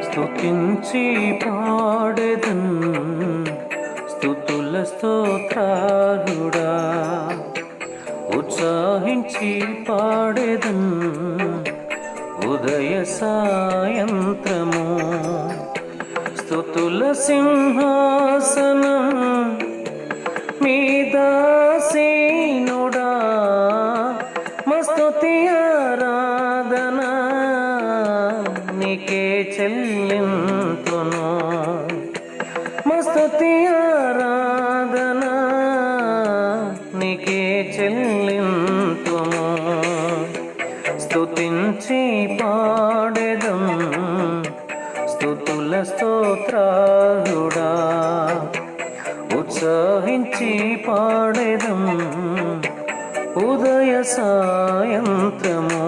స్తుతించి పాడెదన్ స్తుతుల స్తోత్రాలుడా, ఉత్సాహించి పాడెదన్ ఉదయ సాయంత్రము. స్తుతుల సింహాసనం మీద సీనుడా, మస్తుతి ఆరాధన నీకే చెల్లింతును. మస్తుతి ఆరాధన నీకే చెల్లింతుము. స్తుతించి పాడెదం స్తుతుల స్తోత్రాలుడా, ఉత్సాహించి పాడెదం ఉదయ సాయంత్రము.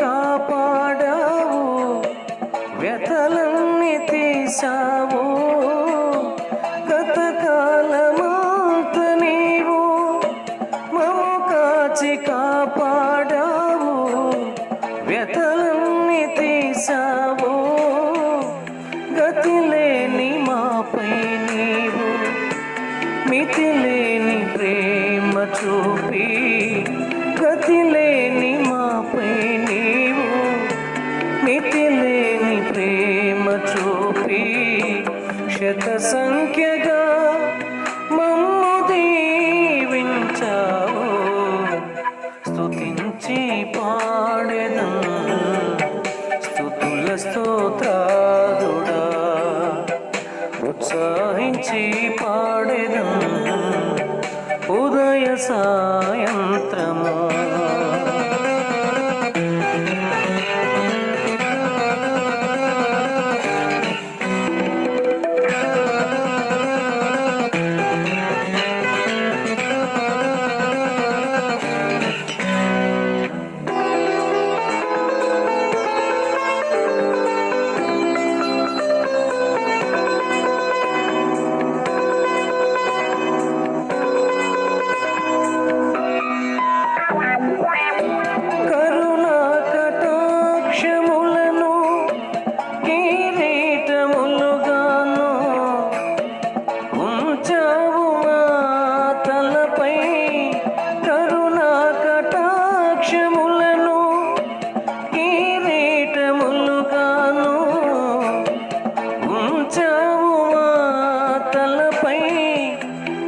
కాపాడావు, వ్యతలన్నీ తీసావు. గతకాలమంత నీవు మము కాచి కాపాడావు, వ్యతలన్నీ తీసావు. గతిలేని మాపై నీవు మితిలేని ప్రేమ చూపి, గతిలేని మాపై నీవు మితిలేని ప్రేమ చూపి, శత సంఖ్యగా మమ్ము దీవించావు. స్తుతించి పాడెదం స్తుతుల స్తోత్రాలుడా, ఉత్సాహించి పాడెదం ఉదయ సాయంత్రము.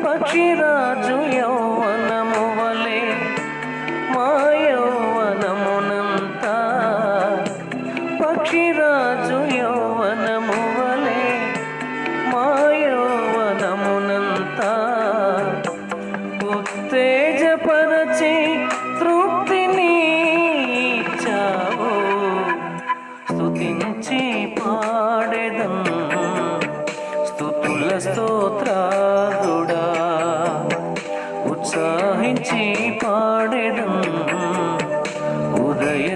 పక్షిరాజు యౌవనము వలె మా యౌవనమునంతా, పక్షిరాజు యౌవనము వలె మా యౌవనమునంతా ఉత్తేజపరచి తృప్తిని ఇచ్చావు. స్తుతించి పాడెదం స్తుతుల స్తోత్రాలుడా, ఉత్సాహించి పాడెదం ఉదయ